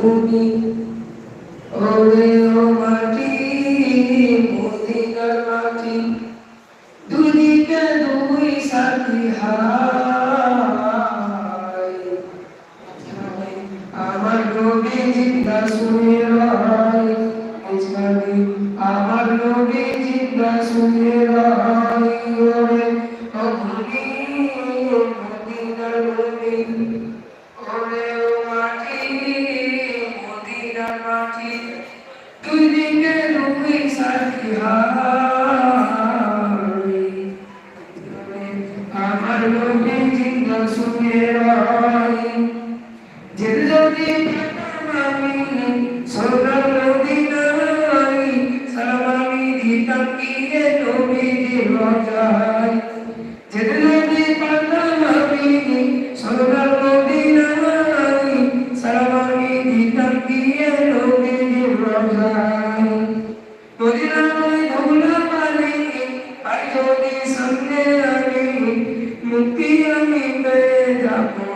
তুমি ওরে ও মাটি মদিনার মাটি দুদিকে দুই সাথী হায় আমার নবী জিন্দা শুয়ে রয় আমার নবী জিন্দা শুয়ে রয় ওরে ও ভূমি মদিনার ভূমি ওরে ও মাটি মদিনার মাটি দুই দিকে দুই সাথী হায় আমার নবী জিন্দা শুয়ে রয় যদি আমি সোনার মদিনায় সালাম আমি দিতাম গিয়ে নবীর রোজায় যদি পারতাম আমি সোনার মদিনায় সালাম আমি দিতাম গিয়ে নবীর রোজায় মদিনায় ধুলা পানি আর যদি সঙ্গে আমি মুক্তি আমি পেয়ে যাবো